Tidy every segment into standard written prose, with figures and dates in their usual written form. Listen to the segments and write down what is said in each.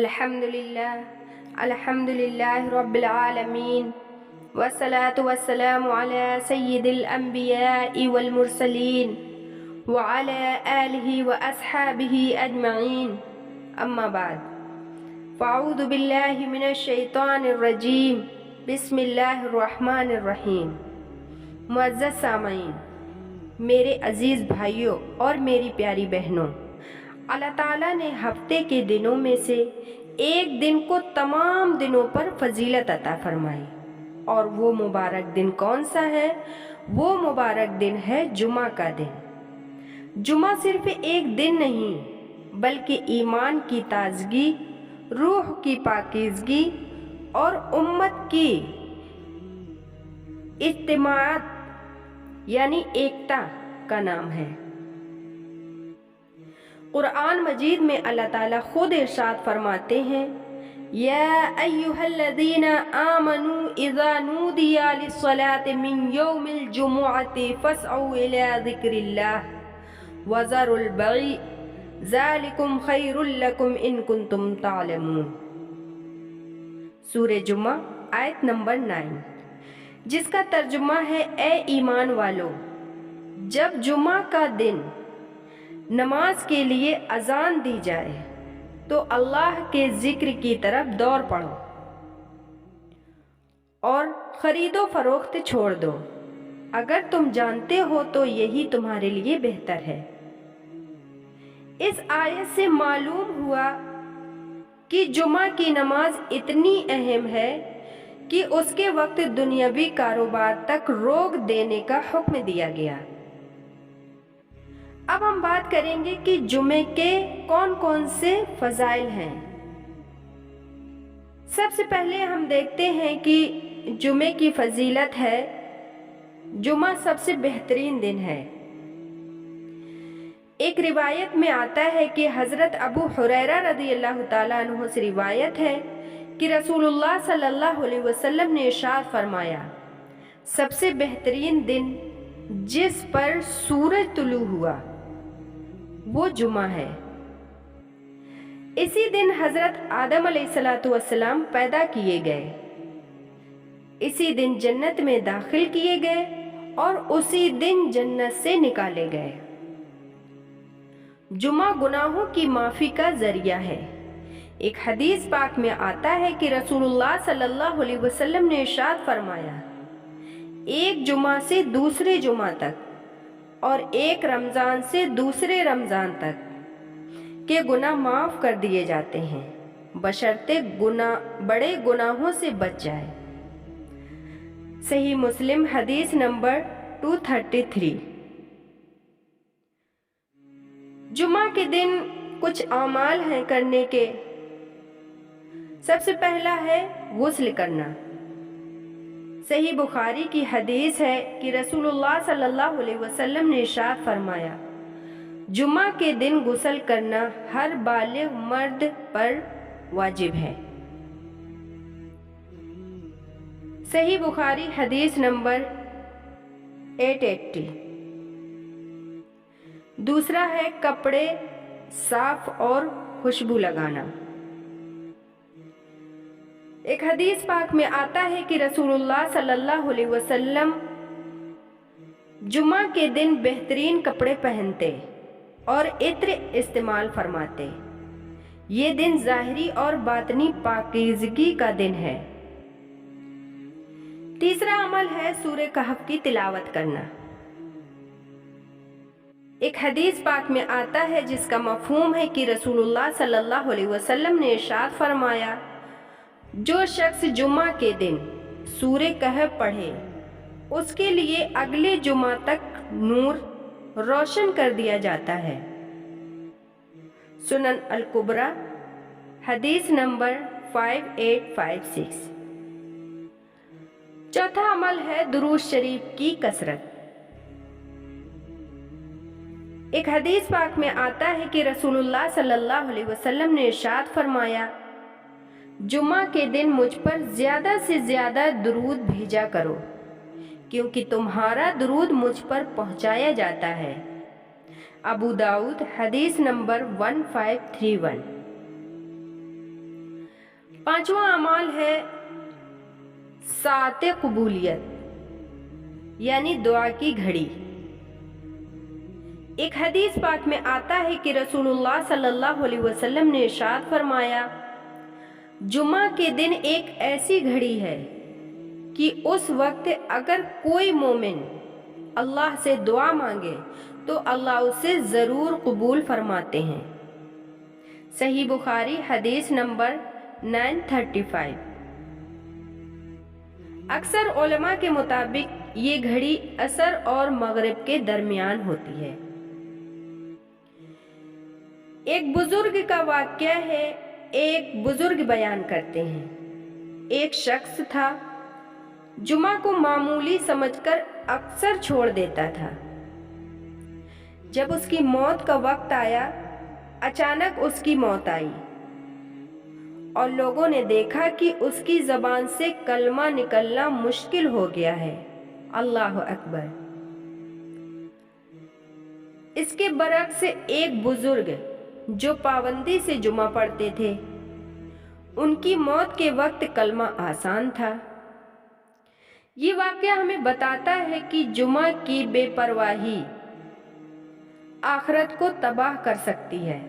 الحمد للہ رب العالمین والصلاة والسلام علی سید الانبیاء والمرسلین وعلی آلہ واصحابہ اجمعین اما بعد فاعوذ باللہ من الشیطان الرجیم بسم اللہ الرحمن الرحیم۔ معزز سامعین، میرے عزیز بھائیوں اور میری پیاری بہنوں، اللہ تعالیٰ نے ہفتے کے دنوں میں سے ایک دن کو تمام دنوں پر فضیلت عطا فرمائی، اور وہ مبارک دن کون سا ہے؟ وہ مبارک دن ہے جمعہ کا دن۔ جمعہ صرف ایک دن نہیں بلکہ ایمان کی تازگی، روح کی پاکیزگی اور امت کی اجتماعات یعنی ایکتا کا نام ہے۔ قرآن مجید میں اللہ تعالیٰ خود ارشاد فرماتے ہیں، یا ایہا الذین آمنوا اذا نودی للصلاة من یوم الجمعۃ فاسعوا الی ذکر اللہ وذروا البیع ذالکم خیر لکم ان کنتم تعلمون۔ سورہ جمعہ آیت نمبر 9، جس کا ترجمہ ہے اے ایمان والو، جب جمعہ کا دن نماز کے لیے اذان دی جائے تو اللہ کے ذکر کی طرف دوڑ پڑو اور خرید و فروخت چھوڑ دو، اگر تم جانتے ہو تو یہی تمہارے لیے بہتر ہے۔ اس آیت سے معلوم ہوا کہ جمعہ کی نماز اتنی اہم ہے کہ اس کے وقت دنیاوی کاروبار تک روک دینے کا حکم دیا گیا۔ اب ہم بات کریں گے کہ جمعے کے کون کون سے فضائل ہیں۔ سب سے پہلے ہم دیکھتے ہیں کہ جمعے کی فضیلت ہے، جمعہ سب سے بہترین دن ہے۔ ایک روایت میں آتا ہے کہ حضرت ابو ہریرہ رضی اللہ تعالیٰ عنہ سے روایت ہے کہ رسول اللہ صلی اللہ علیہ وسلم نے ارشاد فرمایا، سب سے بہترین دن جس پر سورج طلوع ہوا وہ جمعہ ہے۔ اسی دن حضرت آدم علیہ السلام پیدا کیے گئے، اسی دن جنت میں داخل کیے گئے اور اسی دن جنت سے نکالے گئے۔ جمعہ گناہوں کی معافی کا ذریعہ ہے۔ ایک حدیث پاک میں آتا ہے کہ رسول اللہ صلی اللہ علیہ وسلم نے ارشاد فرمایا، ایک جمعہ سے دوسرے جمعہ تک اور ایک رمضان سے دوسرے رمضان تک کے گناہ معاف کر دیے جاتے ہیں، بشرطے بڑے گناہوں سے بچ جائے۔ صحیح مسلم حدیث نمبر 233۔ جمعہ کے دن کچھ اعمال ہیں کرنے کے۔ سب سے پہلا ہے غسل کرنا۔ صحیح بخاری کی حدیث ہے کہ رسول اللہ صلی اللہ علیہ وسلم نے ارشاد فرمایا، جمعہ کے دن غسل کرنا ہر بالغ مرد پر واجب ہے۔ صحیح بخاری حدیث نمبر 880۔ دوسرا ہے کپڑے صاف اور خوشبو لگانا۔ ایک حدیث پاک میں آتا ہے کہ رسول اللہ صلی اللہ علیہ وسلم جمعہ کے دن بہترین کپڑے پہنتے اور عطر استعمال فرماتے۔ یہ دن ظاہری اور باطنی پاکیزگی کا دن ہے۔ تیسرا عمل ہے سورہ کہف کی تلاوت کرنا۔ ایک حدیث پاک میں آتا ہے جس کا مفہوم ہے کہ رسول اللہ صلی اللہ علیہ وسلم نے ارشاد فرمایا، جو شخص جمعہ کے دن سورہ کہف پڑھے اس کے لیے اگلے جمعہ تک نور روشن کر دیا جاتا ہے۔ سنن الکبریٰ حدیث نمبر 5856۔ چوتھا عمل ہے درود شریف کی کثرت۔ ایک حدیث پاک میں آتا ہے کہ رسول اللہ صلی اللہ علیہ وسلم نے ارشاد فرمایا، جمعہ کے دن مجھ پر زیادہ سے زیادہ درود بھیجا کرو کیونکہ تمہارا درود مجھ پر پہنچایا جاتا ہے۔ ابو داؤد حدیث نمبر 1531۔ 5واں اعمال ہے ساعت قبولیت، یعنی دعا کی گھڑی۔ ایک حدیث پاک میں آتا ہے کہ رسول اللہ صلی اللہ علیہ وسلم نے ارشاد فرمایا، جمعہ کے دن ایک ایسی گھڑی ہے کہ اس وقت اگر کوئی مومن اللہ سے دعا مانگے تو اللہ اسے ضرور قبول فرماتے ہیں۔ صحیح بخاری حدیث نمبر 935۔ اکثر علماء کے مطابق یہ گھڑی عصر اور مغرب کے درمیان ہوتی ہے۔ ایک بزرگ کا واقعہ ہے، ایک بزرگ بیان کرتے ہیں، ایک شخص تھا جمعہ کو معمولی سمجھ کر اکثر چھوڑ دیتا تھا۔ جب اس کی موت کا وقت آیا، اچانک اس کی موت آئی اور لوگوں نے دیکھا کہ اس کی زبان سے کلمہ نکلنا مشکل ہو گیا ہے۔ اللہ اکبر۔ اس کے برعکس ایک بزرگ جو پابندی سے جمعہ پڑھتے تھے، ان کی موت کے وقت کلمہ آسان تھا۔ یہ واقعہ ہمیں بتاتا ہے کہ جمعہ کی بے پرواہی آخرت کو تباہ کر سکتی ہے۔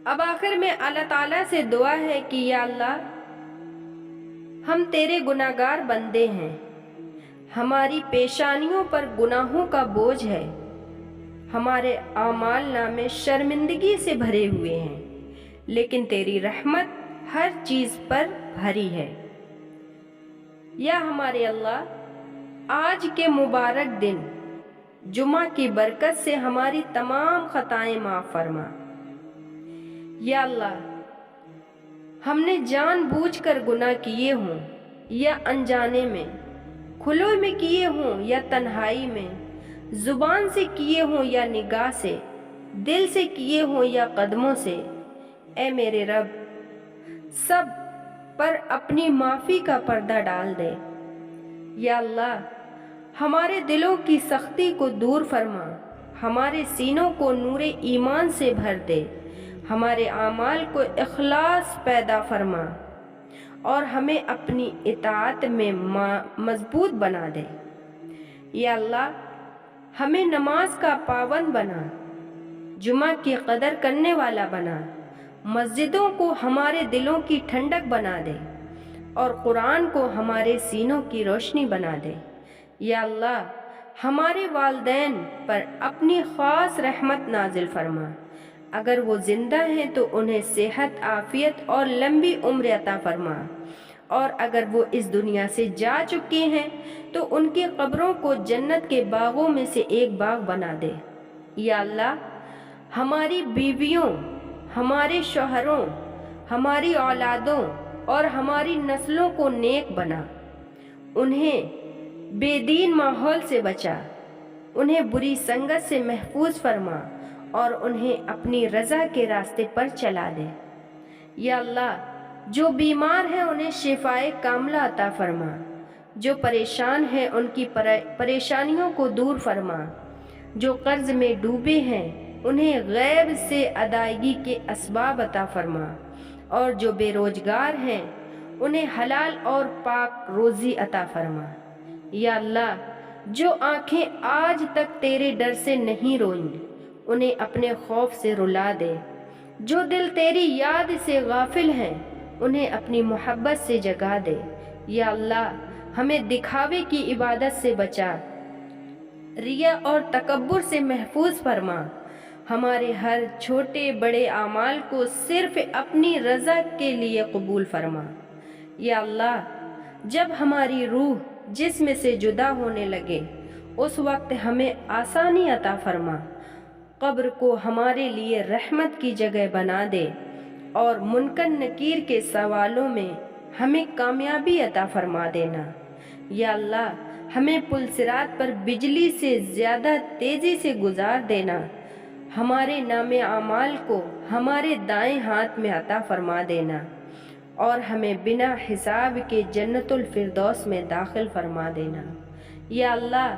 اب آخر میں اللہ تعالیٰ سے دعا ہے کہ یا اللہ، ہم تیرے گناہگار بندے ہیں، ہماری پیشانیوں پر گناہوں کا بوجھ ہے، ہمارے اعمال نامے شرمندگی سے بھرے ہوئے ہیں، لیکن تیری رحمت ہر چیز پر بھری ہے۔ یا ہمارے اللہ، آج کے مبارک دن جمعہ کی برکت سے ہماری تمام خطائیں معاف فرما۔ یا اللہ، ہم نے جان بوجھ کر گناہ کیے ہوں یا انجانے میں، کھلے میں کیے ہوں یا تنہائی میں، زبان سے کیے ہوں یا نگاہ سے، دل سے کیے ہوں یا قدموں سے، اے میرے رب، سب پر اپنی معافی کا پردہ ڈال دے۔ یا اللہ، ہمارے دلوں کی سختی کو دور فرما، ہمارے سینوں کو نور ایمان سے بھر دے، ہمارے اعمال کو اخلاص پیدا فرما اور ہمیں اپنی اطاعت میں مضبوط بنا دے۔ یا اللہ، ہمیں نماز کا پابند بنا، جمعہ کی قدر کرنے والا بنا، مسجدوں کو ہمارے دلوں کی ٹھنڈک بنا دے اور قرآن کو ہمارے سینوں کی روشنی بنا دے۔ یا اللہ، ہمارے والدین پر اپنی خاص رحمت نازل فرما، اگر وہ زندہ ہیں تو انہیں صحت، عافیت اور لمبی عمر عطا فرما، اور اگر وہ اس دنیا سے جا چکے ہیں تو ان کی قبروں کو جنت کے باغوں میں سے ایک باغ بنا دے۔ یا اللہ، ہماری بیویوں، ہمارے شوہروں، ہماری اولادوں اور ہماری نسلوں کو نیک بنا، انہیں بے دین ماحول سے بچا، انہیں بری سنگت سے محفوظ فرما اور انہیں اپنی رضا کے راستے پر چلا دے۔ یا اللہ، جو بیمار ہیں انہیں شفائے کاملہ عطا فرما، جو پریشان ہیں ان کی پریشانیوں کو دور فرما، جو قرض میں ڈوبے ہیں انہیں غیب سے ادائیگی کے اسباب عطا فرما، اور جو بے روزگار ہیں انہیں حلال اور پاک روزی عطا فرما۔ یا اللہ، جو آنکھیں آج تک تیرے ڈر سے نہیں روئیں انہیں اپنے خوف سے رلا دے، جو دل تیری یاد سے غافل ہیں انہیں اپنی محبت سے جگا دے۔ یا اللہ، ہمیں دکھاوے کی عبادت سے بچا، ریا اور تکبر سے محفوظ فرما، ہمارے ہر چھوٹے بڑے اعمال کو صرف اپنی رضا کے لیے قبول فرما۔ یا اللہ، جب ہماری روح جسم سے جدا ہونے لگے اس وقت ہمیں آسانی عطا فرما، قبر کو ہمارے لیے رحمت کی جگہ بنا دے اور منکر نکیر کے سوالوں میں ہمیں کامیابی عطا فرما دینا۔ یا اللہ، ہمیں پل صراط پر بجلی سے زیادہ تیزی سے گزار دینا، ہمارے نام اعمال کو ہمارے دائیں ہاتھ میں عطا فرما دینا اور ہمیں بنا حساب کے جنت الفردوس میں داخل فرما دینا۔ یا اللہ،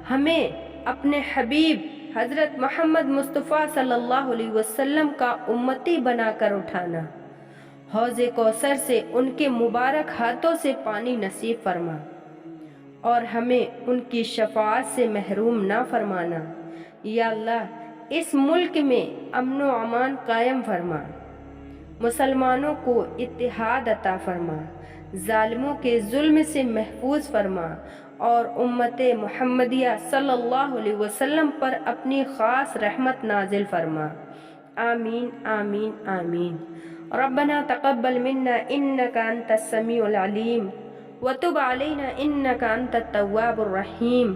ہمیں اپنے حبیب حضرت محمد مصطفیٰ صلی اللہ علیہ وسلم کا امتی بنا کر اٹھانا، حوض کوثر سے ان کے مبارک ہاتھوں سے پانی نصیب فرما اور ہمیں ان کی شفاعت سے محروم نہ فرمانا۔ یا اللہ اس ملک میں امن و امان قائم فرما، مسلمانوں کو اتحاد عطا فرما، ظالموں کے ظلم سے محفوظ فرما اور امت محمدیہ صلی اللہ علیہ وسلم پر اپنی خاص رحمت نازل فرما۔ آمین آمین آمین۔ ربنا تقبل منا انك انت السميع العليم وتب علينا انك انت التواب الرحيم۔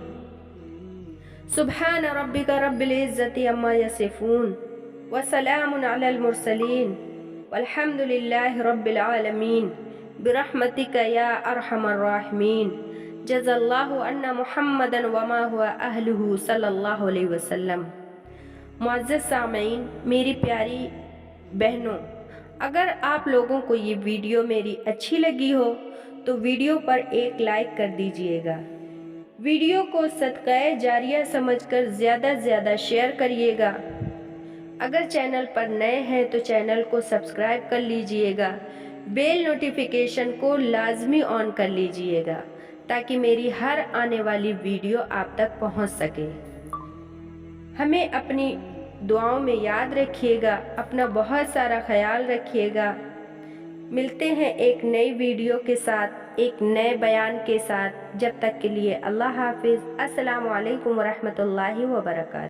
سبحان ربك رب العزة عما يصفون وسلام على المرسلين والحمد لله رب العالمين برحمتك يا ارحم الراحمين۔ جزا اللہ عنا محمدا وما هو اہلہ صلی اللہ علیہ وسلم۔ معزز سامعین، میری پیاری بہنوں، اگر آپ لوگوں کو یہ ویڈیو میری اچھی لگی ہو تو ویڈیو پر ایک لائک کر دیجئے گا، ویڈیو کو صدقہ جاریہ سمجھ کر زیادہ سے زیادہ شیئر کریے گا۔ اگر چینل پر نئے ہیں تو چینل کو سبسکرائب کر لیجئے گا، بیل نوٹیفیکیشن کو لازمی آن کر لیجئے گا تاکہ میری ہر آنے والی ویڈیو آپ تک پہنچ سکے۔ ہمیں اپنی دعاؤں میں یاد رکھیے گا، اپنا بہت سارا خیال رکھیے گا۔ ملتے ہیں ایک نئی ویڈیو کے ساتھ، ایک نئے بیان کے ساتھ۔ جب تک کے لیے اللہ حافظ۔ السلام علیکم ورحمۃ اللہ وبرکاتہ۔